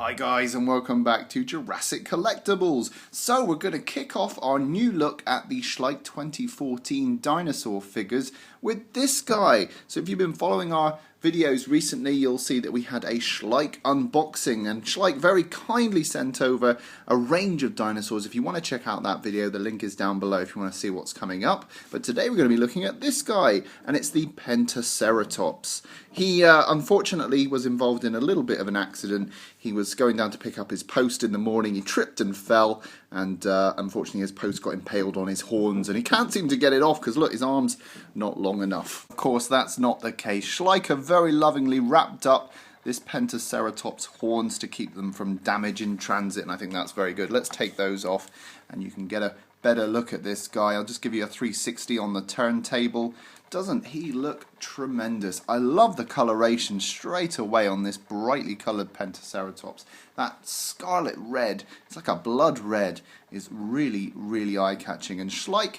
Hi guys, and welcome back to Jurassic Collectibles. So we're going to kick off our new look at the Schleich 2014 dinosaur figures with this guy. So if you've been following our videos recently, you'll see that we had a Schleich unboxing, and Schleich very kindly sent over a range of dinosaurs. If you want to check out that video, the link is down below if you want to see what's coming up. But today we're going to be looking at this guy, and it's the Pentaceratops. He unfortunately was involved in a little bit of an accident. He was going down to pick up his post in the morning, he tripped and fell, and unfortunately his post got impaled on his horns, and he can't seem to get it off because look, his arm's not long enough. Of course, that's not the case. Schleich have very lovingly wrapped up this Pentaceratops horns to keep them from damage in transit, and I think that's very good. Let's take those off and you can get a better look at this guy. I'll just give you a 360 on the turntable. Doesn't he look tremendous? I love the coloration straight away on this brightly coloured Pentaceratops. That scarlet red, it's like a blood red, is really, really eye-catching. And Schleich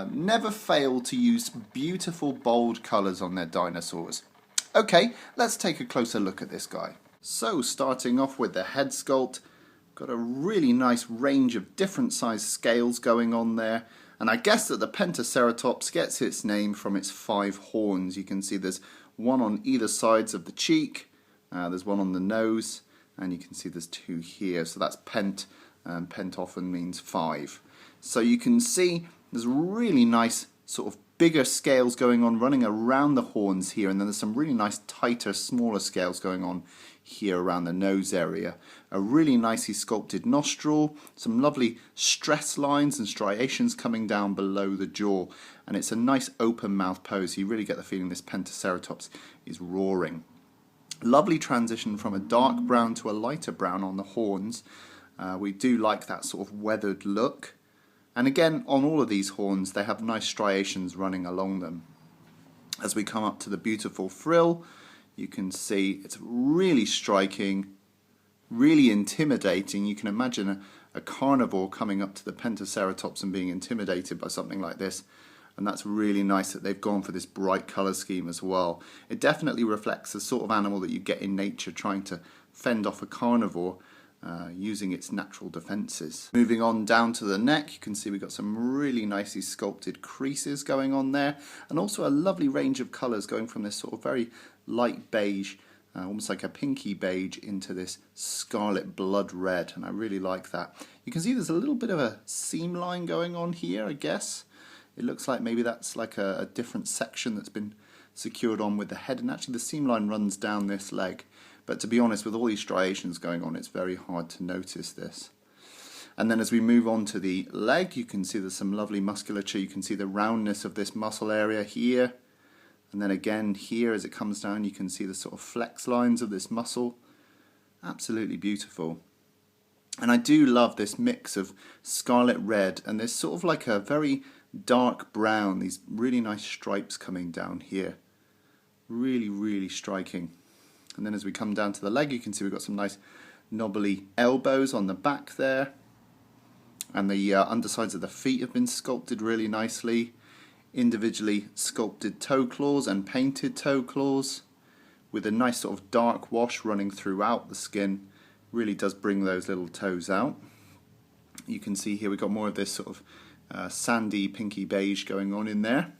never failed to use beautiful, bold colours on their dinosaurs. Okay, let's take a closer look at this guy. So, starting off with the head sculpt, got a really nice range of different size scales going on there. And I guess that the Pentaceratops gets its name from its 5 horns. You can see there's one on either sides of the cheek, there's one on the nose, and you can see there's 2 here. So that's pent, and pent often means 5. So you can see there's really nice sort of bigger scales going on running around the horns here, and then there's some really nice tighter, smaller scales going on here around the nose area. A really nicely sculpted nostril, some lovely stress lines and striations coming down below the jaw, and it's a nice open mouth pose. You really get the feeling this Pentaceratops is roaring. Lovely transition from a dark brown to a lighter brown on the horns. We do like that sort of weathered look. And again, on all of these horns, they have nice striations running along them. As we come up to the beautiful frill, you can see it's really striking, really intimidating. You can imagine a carnivore coming up to the Pentaceratops and being intimidated by something like this. And that's really nice that they've gone for this bright colour scheme as well. It definitely reflects the sort of animal that you get in nature trying to fend off a carnivore, using its natural defences. Moving on down to the neck, you can see we've got some really nicely sculpted creases going on there, and also a lovely range of colours going from this sort of very light beige, almost like a pinky beige, into this scarlet blood red, and I really like that. You can see there's a little bit of a seam line going on here, I guess. It looks like maybe that's like a different section that's been secured on with the head, and actually the seam line runs down this leg. But to be honest, with all these striations going on, it's very hard to notice this. And then as we move on to the leg, you can see there's some lovely musculature. You can see the roundness of this muscle area here. And then again here, as it comes down, you can see the sort of flex lines of this muscle. Absolutely beautiful. And I do love this mix of scarlet red and this sort of like a very dark brown, these really nice stripes coming down here. Really, really striking. And then as we come down to the leg, you can see we've got some nice knobbly elbows on the back there. And the undersides of the feet have been sculpted really nicely. Individually sculpted toe claws and painted toe claws with a nice sort of dark wash running throughout the skin. Really does bring those little toes out. You can see here we've got more of this sort of sandy pinky beige going on in there.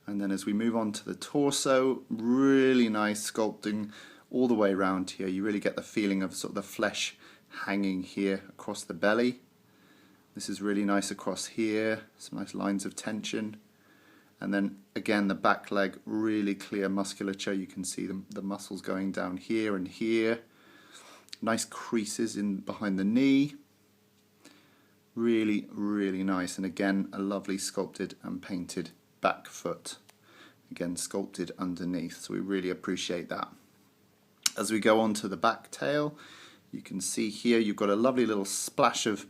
And then as we move on to the torso, really nice sculpting all the way around here. You really get the feeling of sort of the flesh hanging here across the belly. This is really nice across here, some nice lines of tension. And then again the back leg, really clear musculature. You can see the muscles going down here and here. Nice creases in behind the knee. Really, really nice. And again, a lovely sculpted and painted back foot, again sculpted underneath, so we really appreciate that. As we go on to the back tail, you can see here you've got a lovely little splash of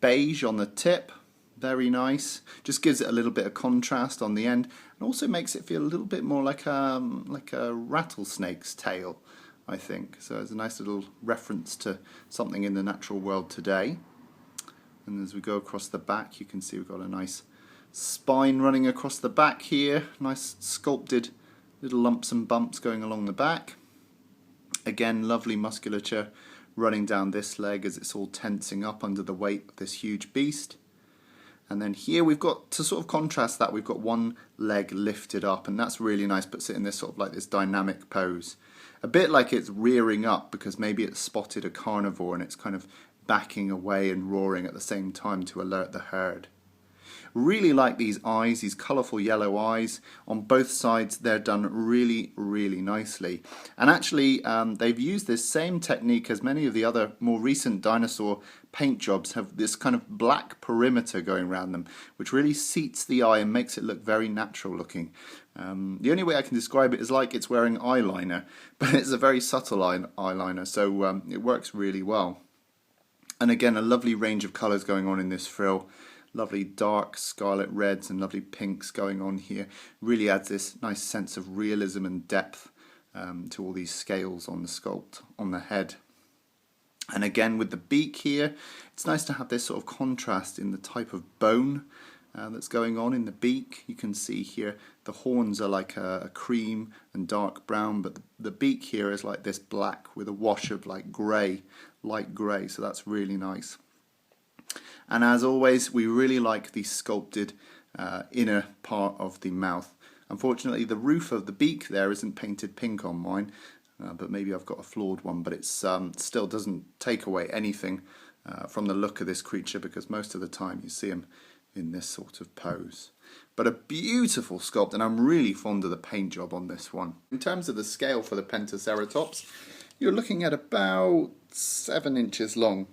beige on the tip, very nice, just gives it a little bit of contrast on the end, and also makes it feel a little bit more like a rattlesnake's tail, I think. So it's a nice little reference to something in the natural world today. And as we go across the back, you can see we've got a nice spine running across the back here, nice sculpted little lumps and bumps going along the back. Again, lovely musculature running down this leg as it's all tensing up under the weight of this huge beast. And then here we've got, to sort of contrast that, we've got one leg lifted up, and that's really nice, puts it in this sort of like this dynamic pose. A bit like it's rearing up because maybe it's spotted a carnivore and it's kind of backing away and roaring at the same time to alert the herd. Really like these eyes, these colourful yellow eyes. On both sides they're done really, really nicely. And actually they've used this same technique as many of the other more recent dinosaur paint jobs have, this kind of black perimeter going around them, which really seats the eye and makes it look very natural looking. The only way I can describe it is like it's wearing eyeliner, but it's a very subtle eyeliner, so it works really well. And again, a lovely range of colours going on in this frill. Lovely dark scarlet reds and lovely pinks going on here. Really adds this nice sense of realism and depth to all these scales on the sculpt on the head. And again with the beak here, it's nice to have this sort of contrast in the type of bone that's going on in the beak. You can see here the horns are like a cream and dark brown, but the beak here is like this black with a wash of like grey, light grey, so that's really nice. And as always, we really like the sculpted inner part of the mouth. Unfortunately, the roof of the beak there isn't painted pink on mine, but maybe I've got a flawed one, but it still doesn't take away anything from the look of this creature, because most of the time you see him in this sort of pose. But a beautiful sculpt, and I'm really fond of the paint job on this one. In terms of the scale for the Pentaceratops, you're looking at about 7 inches long,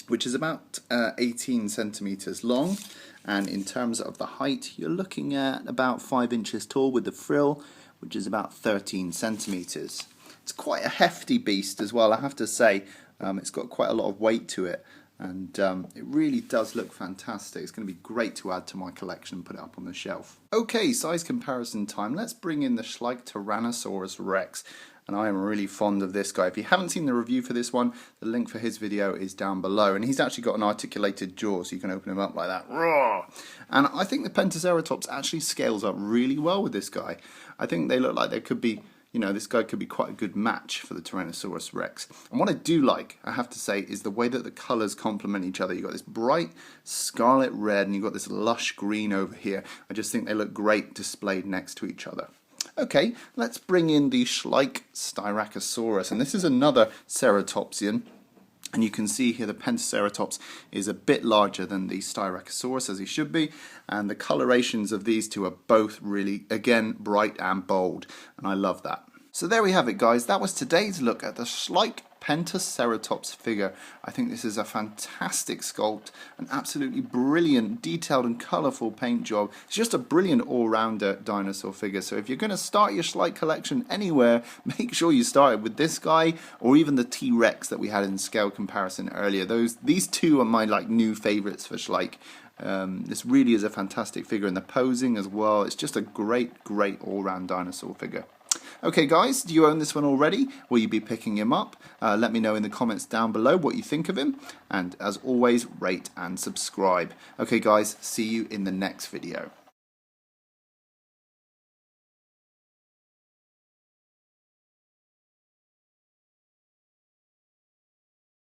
which is about 18 centimeters long, and in terms of the height you're looking at about 5 inches tall with the frill, which is about 13 centimeters. It's quite a hefty beast as well, I have to say. It's got quite a lot of weight to it, and it really does look fantastic. It's going to be great to add to my collection and put it up on the shelf. Okay, size comparison time. Let's bring in the Schleich Dinosaurs Rex. And I am really fond of this guy. If you haven't seen the review for this one, the link for his video is down below. And he's actually got an articulated jaw, so you can open him up like that. Roar! And I think the Pentaceratops actually scales up really well with this guy. I think they look like they could be, you know, this guy could be quite a good match for the Tyrannosaurus Rex. And what I do like, I have to say, is the way that the colours complement each other. You've got this bright scarlet red and you've got this lush green over here. I just think they look great displayed next to each other. Okay, let's bring in the Schleich Dinosaurs, and this is another ceratopsian. And you can see here the Pentaceratops is a bit larger than the Styracosaurus, as he should be, and the colorations of these two are both really, again, bright and bold, and I love that. So there we have it, guys. That was today's look at the Schleich Pentaceratops figure. I think this is a fantastic sculpt, an absolutely brilliant, detailed and colourful paint job. It's just a brilliant all-rounder dinosaur figure. So if you're going to start your Schleich collection anywhere, make sure you start with this guy or even the T-Rex that we had in scale comparison earlier. These two are my new favourites for Schleich. This really is a fantastic figure, and the posing as well. It's just a great all-round dinosaur figure. Okay guys, do you own this one already? Will you be picking him up? Let me know in the comments down below what you think of him, and as always, rate and subscribe. Okay guys, see you in the next video.